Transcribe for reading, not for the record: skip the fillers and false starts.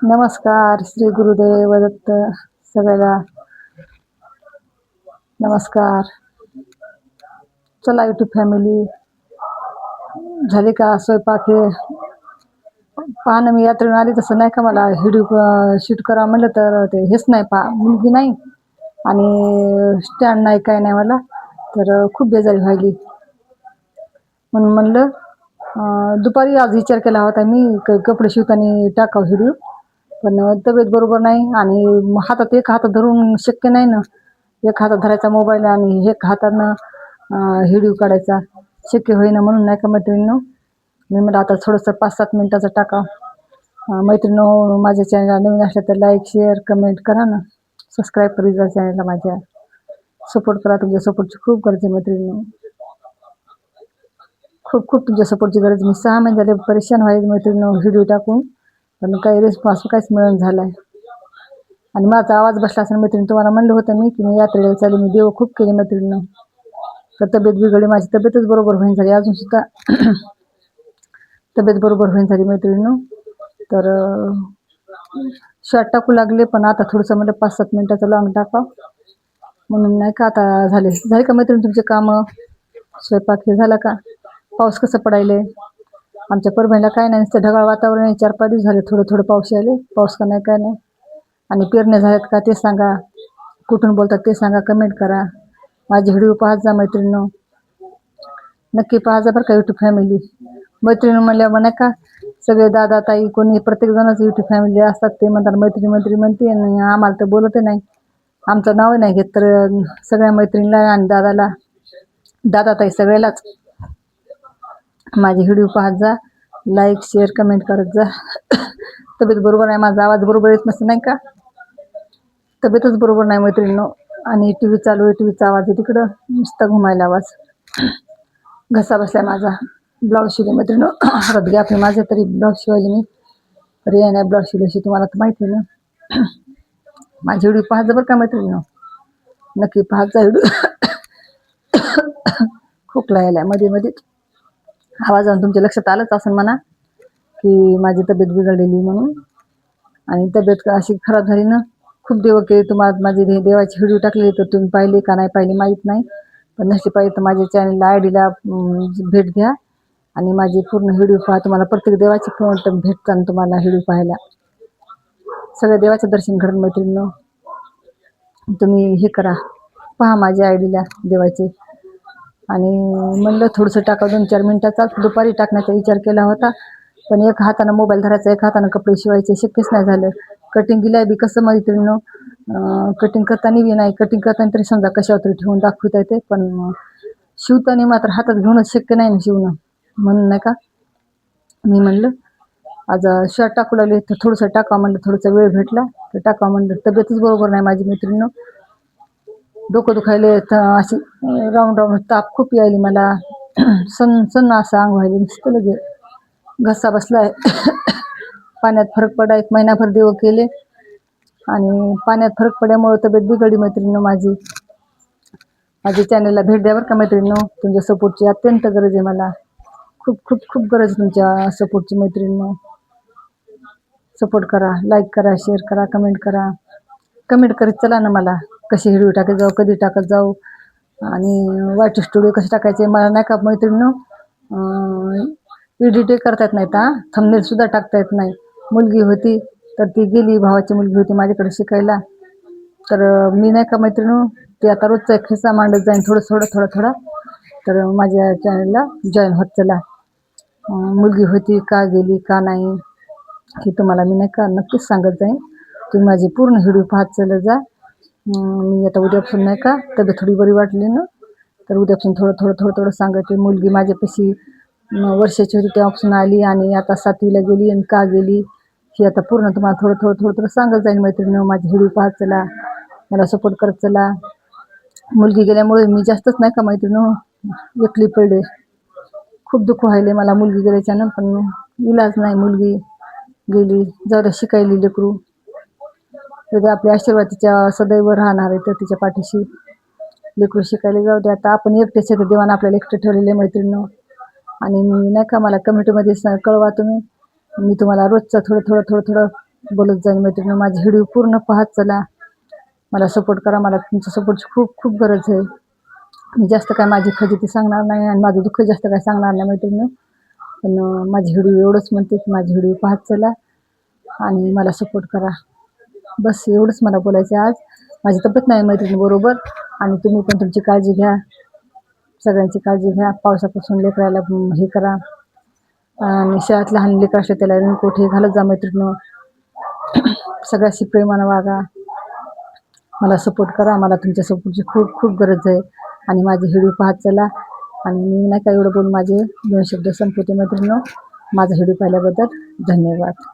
नमस्कार श्री गुरुदेव दत्त सगळ्याला नमस्कार. चला युट्यूब फॅमिली, झाली का स्वयंपाक? हे पाहणं मी यात्रेतून आली तसं नाही का मला व्हिडिओ शूट करा म्हणलं तर ते हेच नाही मुलगी नाही आणि स्टँड नाही काय नाही मला, तर खूप बेजारी व्हायली. म्हणून म्हणलं दुपारी आज विचार केला होता मी कपडे शिवताना टाकाव व्हिडिओ, पण तब्येत बरोबर नाही आणि हातात एक हातात धरून शक्य नाही ना. एक हातात धरायचा मोबाईल आणि एक हातानं व्हिडिओ काढायचा शक्य होईना. म्हणून नाही का मैत्रिणींनो, मी म्हटलं आता थोडंसं 5-7 मिनिटाचं टाका. मैत्रिणींनो, माझ्या चॅनलला नवीन असल्या तर लाईक शेअर कमेंट करा ना, सबस्क्राईब करी जा चॅनलला माझ्या, सपोर्ट करा. तुमच्या सपोर्टची खूप गरज आहे मैत्रिणींनो, खूप खूप तुमच्या सपोर्टची गरज. मी 6 महिने झाले परेशान व्हायचे मैत्रिणींनो व्हिडिओ टाकून, पण काही रिस्पॉन्स काहीच मिळून झालाय. आणि माझा आवाज बसला असेल मैत्रिणी, तुम्हाला म्हणलं होतं मी की मी यात्रेला चालली, मी देव खूप केले मैत्रिणींनो, तर तब्येत बिघडली, माझी तब्येतच बरोबर होईन झाली अजून सुद्धा तब्येत बरोबर होईन झाली मैत्रिणींनो. तर शॉर्ट टाकू लागले, पण आता थोडंसं म्हणजे 5-7 मिनिटाचं लॉंग टाका म्हणून नाही का. आता झाले का मैत्रिणी तुमचे कामं? स्वयंपाक हे झाला का? पाऊस कसं पडायले? आमच्या परभणीला काय नाही, नुसतं ढगाळ वातावरण आहे. 4-5 दिवस झाले थोडं थोडं पाऊस आले, पाऊस का नाही काय नाही. आणि पेरण्या झाल्यात का ते सांगा, कुठून बोलतात ते सांगा, कमेंट करा. माझे व्हिडिओ पाहत जा मैत्रिणींनो, नक्की पाहा जा बरं का युट्यूब फॅमिली. मैत्रिणी म्हणल्या म्हणा का सगळे दादा ताई कोणी प्रत्येक जणच युट्यूब फॅमिली असतात, ते म्हणतात मैत्रिणी म्हणते आणि आम्हाला तर बोलत नाही, आमचं नाव नाही घेत. तर सगळ्या मैत्रिणीला आणि दादा ताई सगळ्यालाच माझे व्हिडिओ पाहत जा, लाईक शेअर कमेंट करत जा. तब्येत बरोबर आहे, माझा आवाज बरोबर येत नसतं नाही का, तब्येतच बरोबर नाही मैत्रिणींनो. आणि टी व्ही चालू आहे, टीव्हीचा आवाज आहे तिकडं, नुसता घुमायला आवाज. घसा बसलाय माझा, ब्लाऊज शिवले मैत्रिणींनो. हातात गॅप आहे माझे, तरी ब्लाऊज शिवायले मी, तरी नाही ब्लाऊज शिवल्याशी तुम्हाला तर माहिती आहे ना. माझी व्हिडिओ पाहत जा बरं का मैत्रिणींनो, नक्की पाहत जा व्हिडिओ. खोकला यायला मध्ये मध्ये, आवाजानं तुमच्या लक्षात आलंच असं म्हणा की माझी तब्येत बिघडलेली म्हणून. आणि तब्येत अशी खराब झाली ना, खूप देव केले तुम्हाला. माझी देवाची व्हिडिओ टाकली तर तुम्ही पाहिले का नाही पाहिले माहीत नाही, पण नक्की पाहिजे तर माझ्या चॅनलला आयडीला भेट द्या आणि माझी पूर्ण व्हिडिओ पहा. तुम्हाला प्रत्येक देवाची भेटतात तुम्हाला व्हिडिओ पाहायला, सगळ्या देवाचं दर्शन घडून मैत्रिणींनो. तुम्ही हे करा, पहा माझ्या आयडीला देवाचे. आणि म्हणलं थोडंसं टाका 2-4 मिनिटाचाच. दुपारी टाकण्याचा विचार केला होता, पण एक हातानं मोबाईल धरायचा, एक हातानं कपडे शिवायचे शक्यच नाही झालं. कटिंग गेलाय बी कसं मैत्रिणींनो, कटिंग करताना बी नाही, कटिंग करताना तरी समजा कशावर तरी ठेवून दाखवता येते, पण शिवताना मात्र हातात घेऊनच शक्य नाही ना शिवणं. म्हणून नाही का मी म्हणलं आज शर्ट टाकू लागले, तर थोडंसं टाका म्हणलं, थोडंसं वेळ भेटला तर टाका म्हणलं. तब्येतच बरोबर नाही माझी मैत्रिणींनो, डोकं दुखायले, अशी राऊंड ताप खूप यायली मला, सन्न असं अंग व्हायले नुसतं लगे. घसा बसलाय. पाण्यात फरक पडा, 1 महिनाभर देव केले आणि पाण्यात फरक पडल्यामुळे तब्येत बिघडली मैत्रिणींनो माझी. माझ्या चॅनलला भेट द्या बरं का मैत्रिणींनो, तुमच्या सपोर्टची अत्यंत गरज आहे मला, खूप खूप खूप गरज तुमच्या सपोर्टची मैत्रिणींनो. सपोर्ट करा, लाईक करा, शेअर करा, कमेंट करा. कमेंट करीत चला ना मला, कशी व्हिडिओ टाकत जाऊ, कधी टाकत जाऊ, आणि वाईट स्टुडिओ कसे टाकायचे मला नाही का मैत्रिणींनो. एडिट करता येत नाहीत, थंबनेल सुद्धा टाकता येत नाही. मुलगी होती तर ती गेली, भावाची मुलगी होती माझ्याकडे शिकायला, तर मी नाही का मैत्रिणींनो ते आता रोजचा एक खिस्सा मांडत जाईन थोडं थोडं. तर माझ्या चॅनलला जॉईन होत चला. मुलगी होती का गेली का नाही हे तुम्हाला मी नाही का नक्कीच सांगत जाईन. तुम्ही माझी पूर्ण व्हिडिओ पाहत चला जा. मी आता उद्यापासून नाही का तब्येत थोडी बरी वाटली ना, तर उद्यापासून थोडं सांगते. मुलगी माझ्यापाशी वर्षाची होती तेव्हापासून आली आणि आता 7वीला गेली, आणि का गेली ही आता पूर्ण तुम्हाला थोडं सांगत जाईल मैत्रिणी. माझी व्हिडिओ पाहत चला, मला सपोर्ट करत चला. मुलगी गेल्यामुळे मी जास्तच नाही का मैत्रिणी एकली पडले, खूप दुःख व्हायले मला मुलगी गेल्याच्यानं, पण इलाज नाही, मुलगी गेली. जाऊ द्या, शिकायली लेकरू, तर आपल्या आशीर्वाद तिच्या सदैव राहणार आहे, तर तिच्या पाठीशी लेकरू शिकायला जाऊ द्या. आता आपण एकटेच आहे, देवानं आपल्याला एकटे ठेवलेले मैत्रिणी. आणि नाही का मला कमेंटमध्ये कळवा तुम्ही, मी तुम्हाला रोजचं थोडं बोलत जाईन मैत्रिणी. माझी व्हिडिओ पूर्ण पाहत चला, मला सपोर्ट करा. मला तुमच्या सपोर्टची खूप खूप गरज आहे. मी जास्त काय माझी फजिती सांगणार नाही आणि माझं दुःख जास्त काय सांगणार नाही मैत्रिणी. पण माझी व्हिडिओ एवढंच म्हणते की माझी व्हिडिओ पाहत चला आणि मला सपोर्ट करा. बस एवढंच मला बोलायचं आहे आज. माझी तब्येत नाही मैत्रिणी बरोबर, आणि तुम्ही पण तुमची काळजी घ्या, सगळ्यांची काळजी घ्या. पावसापासून लेकराला हे करा, आणि शाळेत लहान लेकर असते त्याला रेनकोट हे घालत जा मैत्रिणी. सगळ्याशी प्रेमानं वागा. मला सपोर्ट करा. मला तुमच्या सपोर्टची खूप खूप गरज आहे. आणि माझी व्हिडिओ पाहत चला. आणि मी नाही का एवढं बोलून माझे 2 शब्द संपवते मैत्रिणी. माझा व्हिडिओ पाहिल्याबद्दल धन्यवाद.